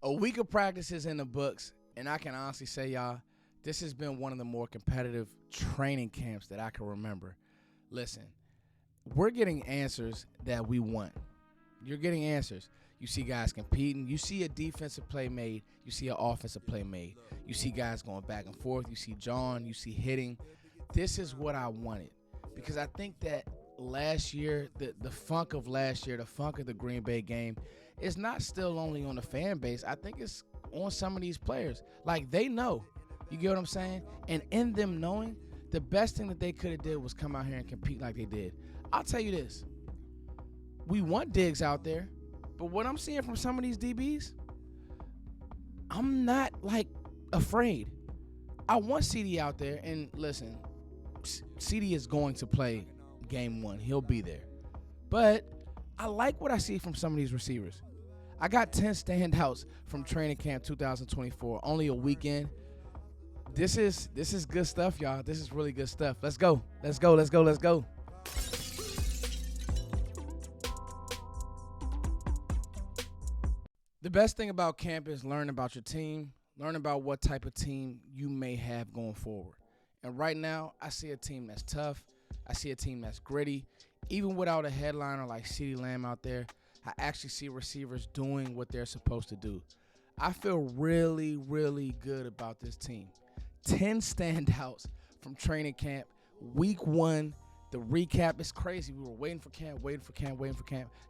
A week of practices in the books, and I can honestly say, y'all, this has been one of the more competitive training camps that I can remember. Listen, we're getting answers that we want. You're getting answers. You see guys competing. You see a defensive play made. You see an offensive play made. You see guys going back and forth. You see John. You see hitting. This is what I wanted, because I think that last year, the funk of last year, the funk of the Green Bay game, is not still only on the fan base. I think it's on some of these players. Like, they know. You get what I'm saying? And in them knowing, the best thing that they could have did was come out here and compete like they did. I'll tell you this. We want Diggs out there, but what I'm seeing from some of these DBs, I'm not, afraid. I want CD out there, and listen, CD is going to play game one. He'll be there. But I like what I see from some of these receivers. I got 10 standouts from training camp 2024, only a weekend. This is good stuff, y'all. This is really good stuff. Let's go. Let's go. Let's go. Let's go. The best thing about camp is learn about your team, learn about what type of team you may have going forward. And right now, I see a team that's tough. I see a team that's gritty. Even without a headliner like CeeDee Lamb out there, I actually see receivers doing what they're supposed to do. I feel really, really good about this team. 10 standouts from training camp. Week one, the recap is crazy. We were waiting for camp.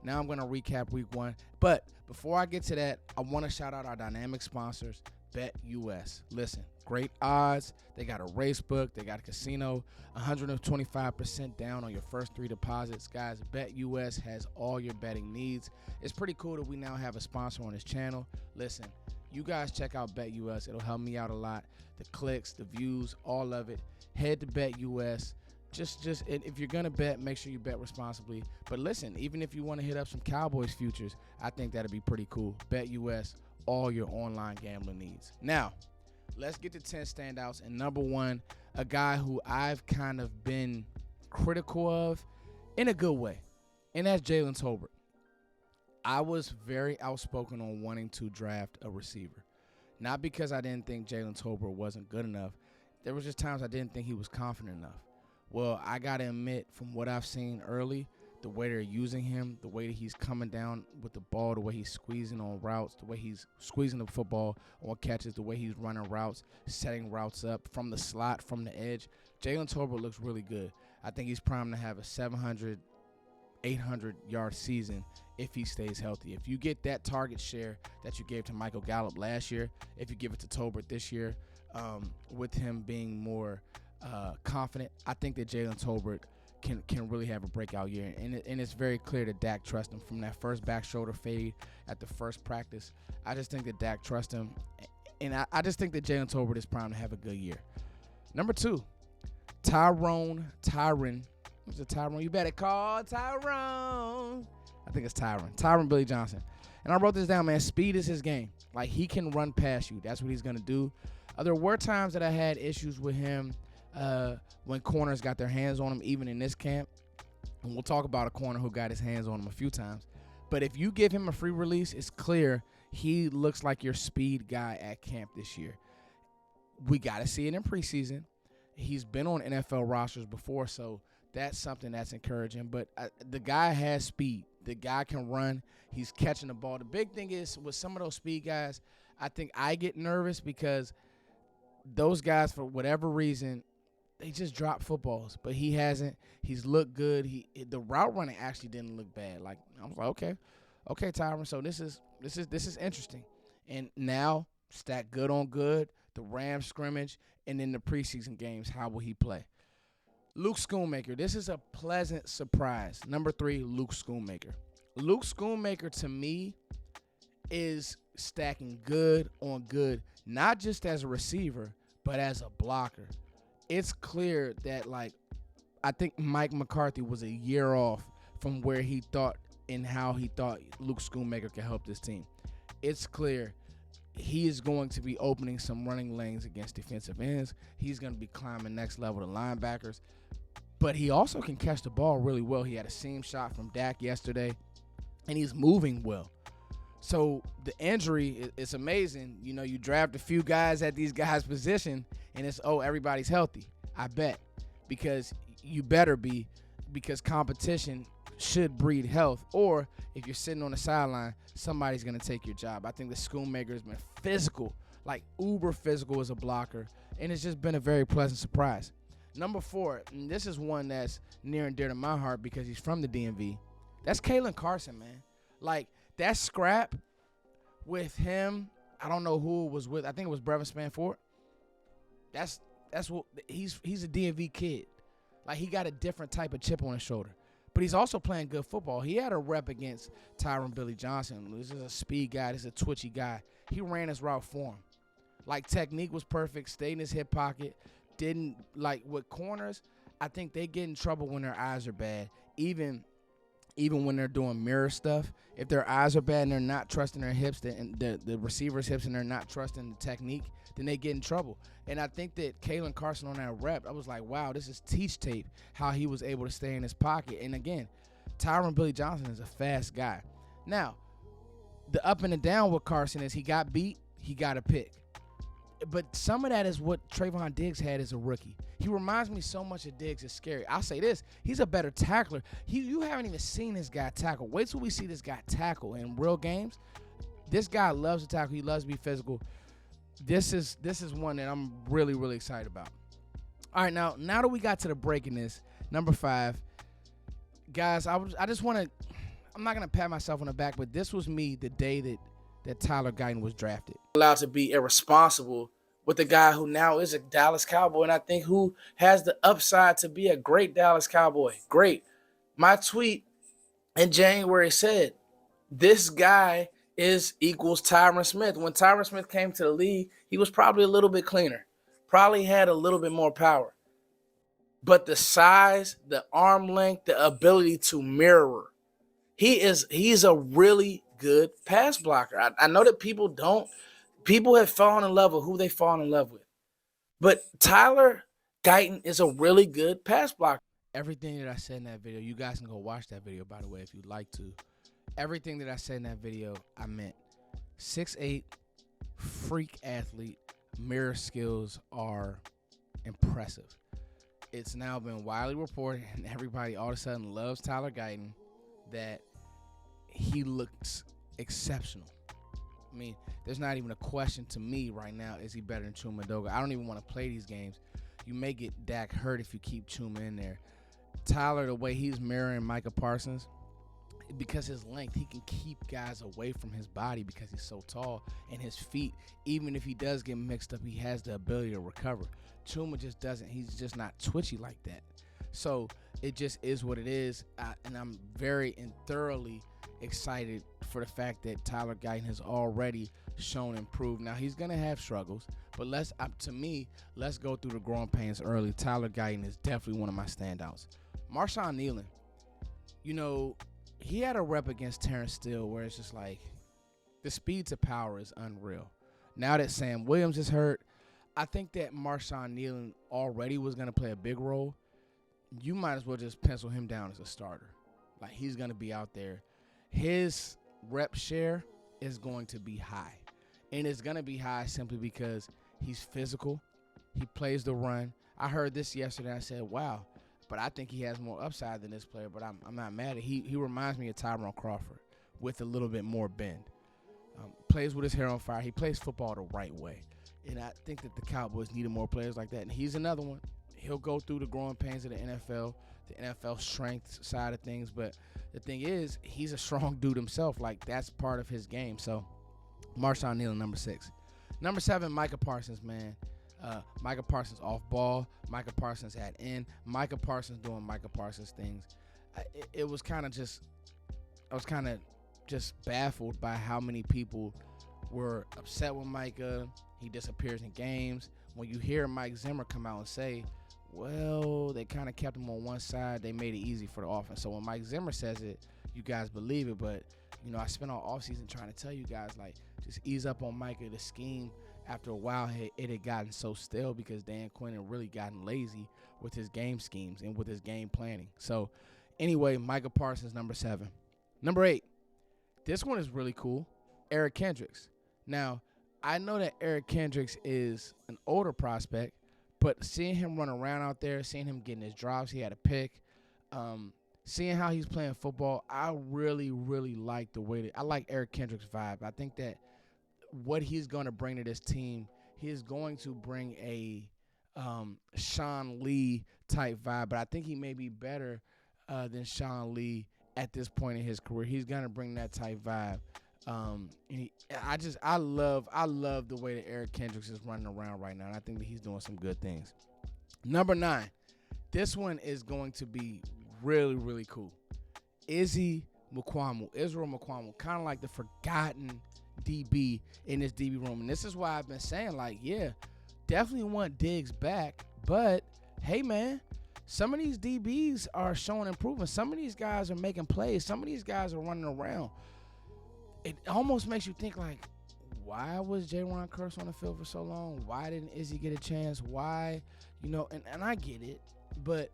Now I'm going to recap week one. But before I get to that, I want to shout out our dynamic sponsors, BetUS. Listen, great odds. They got a race book. They got a casino. 125% down on your first 3 deposits. Guys, BetUS has all your betting needs. It's pretty cool that we now have a sponsor on this channel. Listen, you guys check out BetUS. It'll help me out a lot. The clicks, the views, all of it. Head to BetUS. Just if you're going to bet, make sure you bet responsibly. But listen, even if you want to hit up some Cowboys futures, I think that'd be pretty cool. BetUS, all your online gambling needs. Now, let's get to 10 standouts. And number one, a guy who I've kind of been critical of in a good way, and that's Jaylen Tolbert. I was very outspoken on wanting to draft a receiver. Not because I didn't think Jaylen Tolbert wasn't good enough. There was just times I didn't think he was confident enough. Well, I got to admit, from what I've seen early, the way they're using him, the way that he's coming down with the ball, the way he's squeezing on routes, the way he's squeezing the football on catches, the way he's running routes, setting routes up from the slot, from the edge, Jaylen Tolbert looks really good. I think he's primed to have a 700, 800-yard season if he stays healthy. If you get that target share that you gave to Michael Gallup last year, if you give it to Tolbert this year, with him being more confident, I think that Jaylen Tolbert can really have a breakout year. And it's very clear that Dak trusts him from that first back shoulder fade at the first practice. I just think that Dak trusts him. And I just think that Jaylen Tolbert is primed to have a good year. Number two, Tyron. Who's it, Tyron? You better call Tyron. I think it's Tyron Billy Johnson. And I wrote this down, man. Speed is his game. Like, he can run past you. That's what he's going to do. There were times that I had issues with him when corners got their hands on him, even in this camp. And we'll talk about a corner who got his hands on him a few times. But if you give him a free release, it's clear he looks like your speed guy at camp this year. We got to see it in preseason. He's been on NFL rosters before, so that's something that's encouraging. But the guy has speed. The guy can run. He's catching the ball. The big thing is with some of those speed guys, I think I get nervous because those guys, for whatever reason, they just drop footballs. But he hasn't. He's looked good. The route running actually didn't look bad. Like, I was like, okay, Tyron. So this is interesting. And now stack good on good. The Rams scrimmage and then the preseason games. How will he play? Luke Schoonmaker. This is a pleasant surprise. Number 3, Luke Schoonmaker. Luke Schoonmaker, to me, is stacking good on good, not just as a receiver, but as a blocker. It's clear that, I think Mike McCarthy was a year off from where he thought and how he thought Luke Schoonmaker could help this team. It's clear he is going to be opening some running lanes against defensive ends. He's going to be climbing next level to linebackers. But he also can catch the ball really well. He had a seam shot from Dak yesterday, and he's moving well. So the injury is amazing. You know, you draft a few guys at these guys' position, and it's, oh, everybody's healthy. I bet. Because you better be, because competition should breed health. Or if you're sitting on the sideline, somebody's going to take your job. I think the Schoonmaker has been physical, like uber physical as a blocker, and it's just been a very pleasant surprise. Number 4, and this is one that's near and dear to my heart because he's from the DMV. That's Kaylin Carson, man. Like, that scrap with him, I don't know who it was with. I think it was Brevin Spanford. That's what he's a DMV kid. Like, he got a different type of chip on his shoulder. But he's also playing good football. He had a rep against Tyron Johnson. This is a speed guy. This is a twitchy guy. He ran his route for him. Like, technique was perfect, stayed in his hip pocket. Didn't, like, with corners, I think they get in trouble when their eyes are bad. Even when they're doing mirror stuff, if their eyes are bad and they're not trusting their hips, the receiver's hips, and they're not trusting the technique, then they get in trouble. And I think that Kaylin Carson on that rep, I was like, wow, this is teach tape, how he was able to stay in his pocket. And again, Tyron Johnson is a fast guy. Now, the up and the down with Carson is he got beat, he got a pick. But some of that is what Trayvon Diggs had as a rookie. He reminds me so much of Diggs. It's scary. I'll say this. He's a better tackler. You haven't even seen this guy tackle. Wait till we see this guy tackle in real games. This guy loves to tackle. He loves to be physical. This is one that I'm really, really excited about. All right, now that we got to the break in this, number 5, guys, I just want to – I'm not going to pat myself on the back, but this was me the day that Tyler Guyton was drafted. Allowed to be irresponsible with a guy who now is a Dallas Cowboy, and I think who has the upside to be a great Dallas Cowboy. Great. My tweet in January said, this guy equals Tyron Smith. When Tyron Smith came to the league, he was probably a little bit cleaner, probably had a little bit more power. But the size, the arm length, the ability to mirror, he's a really good pass blocker. I know that people have fallen in love with who they fall in love with. But Tyler Guyton is a really good pass blocker. Everything that I said in that video, you guys can go watch that video, by the way, if you'd like to. Everything that I said in that video, I meant. 6'8", freak athlete, mirror skills are impressive. It's now been widely reported, and everybody all of a sudden loves Tyler Guyton, that he looks exceptional. I mean, there's not even a question to me right now, is he better than Chuma Edoga? I don't even want to play these games. You may get Dak hurt if you keep Chuma in there. Tyler, the way he's mirroring Micah Parsons, because his length, he can keep guys away from his body because he's so tall, and his feet, even if he does get mixed up, he has the ability to recover. Chuma just doesn't. He's just not twitchy like that. So it just is what it is, and I'm very and thoroughly excited for the fact that Tyler Guyton has already shown improved. Now, he's going to have struggles, but let's go through the growing pains early. Tyler Guyton is definitely one of my standouts. Marshan Neal, you know, he had a rep against Terrence Steele where it's just like the speed to power is unreal. Now that Sam Williams is hurt, I think that Marshan Neal already was going to play a big role. You might as well just pencil him down as a starter. Like, he's going to be out there. His rep share is going to be high. And it's going to be high simply because he's physical. He plays the run. I heard this yesterday. I said, wow. But I think he has more upside than this player. But I'm not mad at it. He reminds me of Tyrone Crawford with a little bit more bend. Plays with his hair on fire. He plays football the right way. And I think that the Cowboys needed more players like that. And he's another one. He'll go through the growing pains of the NFL strength side of things. But the thing is, he's a strong dude himself. Like, that's part of his game. So, Marshawn Neal, number 6. Number 7, Micah Parsons, man. Micah Parsons off ball. Micah Parsons at end. Micah Parsons doing Micah Parsons things. I was kind of just baffled by how many people were upset with Micah. He disappears in games. When you hear Mike Zimmer come out and say, well, they kind of kept him on one side. They made it easy for the offense. So when Mike Zimmer says it, you guys believe it. But, you know, I spent all offseason trying to tell you guys, like, just ease up on Micah. The scheme, after a while, it had gotten so stale because Dan Quinn had really gotten lazy with his game schemes and with his game planning. So, anyway, Micah Parsons, number 7. Number 8, this one is really cool. Eric Kendricks. Now, I know that Eric Kendricks is an older prospect, but seeing him run around out there, seeing him getting his drops, he had a pick, seeing how he's playing football, I really, really like the way that I like Eric Kendricks' vibe. I think that what he's going to bring to this team, he is going to bring a Sean Lee type vibe, but I think he may be better than Sean Lee at this point in his career. He's going to bring that type vibe. I love the way that Eric Kendricks is running around right now, and I think that he's doing some good things. Number 9, this one is going to be really, really cool. Israel Mukuamu, kind of like the forgotten DB in this DB room, and this is why I've been saying, like, yeah, definitely want Diggs back, but hey, man, some of these DBs are showing improvement. Some of these guys are making plays. Some of these guys are running around. It almost makes you think, like, why was Jaylen Carson on the field for so long? Why didn't Izzy get a chance? Why, and I get it, but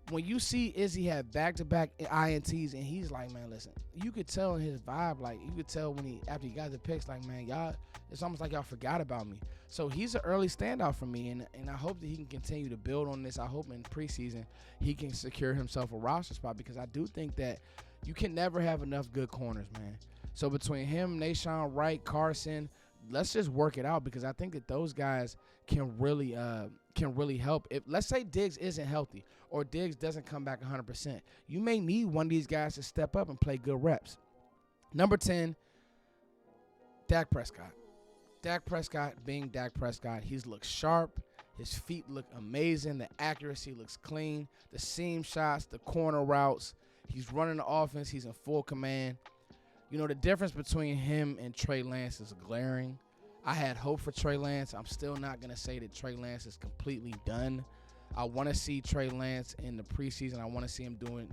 when you see Izzy have back-to-back INTs and he's like, man, listen, you could tell in his vibe, like, you could tell after he got the picks, like, man, y'all, it's almost like y'all forgot about me. So he's an early standout for me, and I hope that he can continue to build on this. I hope in preseason he can secure himself a roster spot, because I do think that you can never have enough good corners, man. So between him, Nashawn Wright, Carson, let's just work it out, because I think that those guys can really help. If, let's say, Diggs isn't healthy or Diggs doesn't come back 100%, you may need one of these guys to step up and play good reps. Number 10, Dak Prescott. Dak Prescott being Dak Prescott, he's looked sharp. His feet look amazing. The accuracy looks clean. The seam shots, the corner routes. He's running the offense. He's in full command. The difference between him and Trey Lance is glaring. I had hope for Trey Lance. I'm still not going to say that Trey Lance is completely done. I want to see Trey Lance in the preseason. I want to see him doing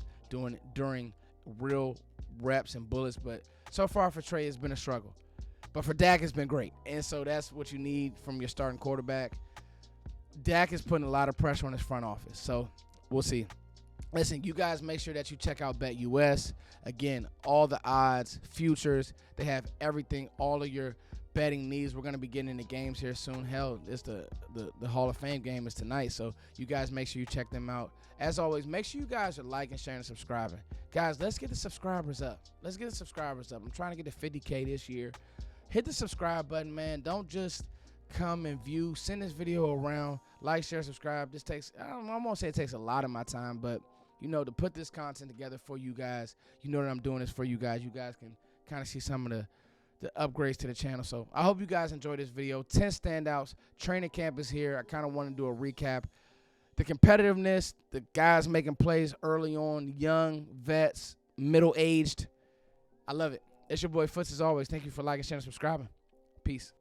it during real reps and bullets. But so far for Trey, it's been a struggle. But for Dak, it's been great. And so that's what you need from your starting quarterback. Dak is putting a lot of pressure on his front office. So we'll see. Listen, you guys make sure that you check out BetUS. Again, all the odds, futures, they have everything, all of your betting needs. We're going to be getting into games here soon. Hell, it's the Hall of Fame game is tonight, so you guys make sure you check them out. As always, make sure you guys are liking, sharing, and subscribing. Guys, let's get the subscribers up. I'm trying to get to 50K this year. Hit the subscribe button, man. Don't just come and view. Send this video around. Like, share, subscribe. This takes, I won't say it takes a lot of my time, but to put this content together for you guys, that I'm doing this for you guys. You guys can kind of see some of the upgrades to the channel. So I hope you guys enjoyed this video. 10 standouts. Training camp is here. I kind of want to do a recap. The competitiveness, the guys making plays early on, young, vets, middle-aged. I love it. It's your boy Foots as always. Thank you for liking, sharing, and subscribing. Peace.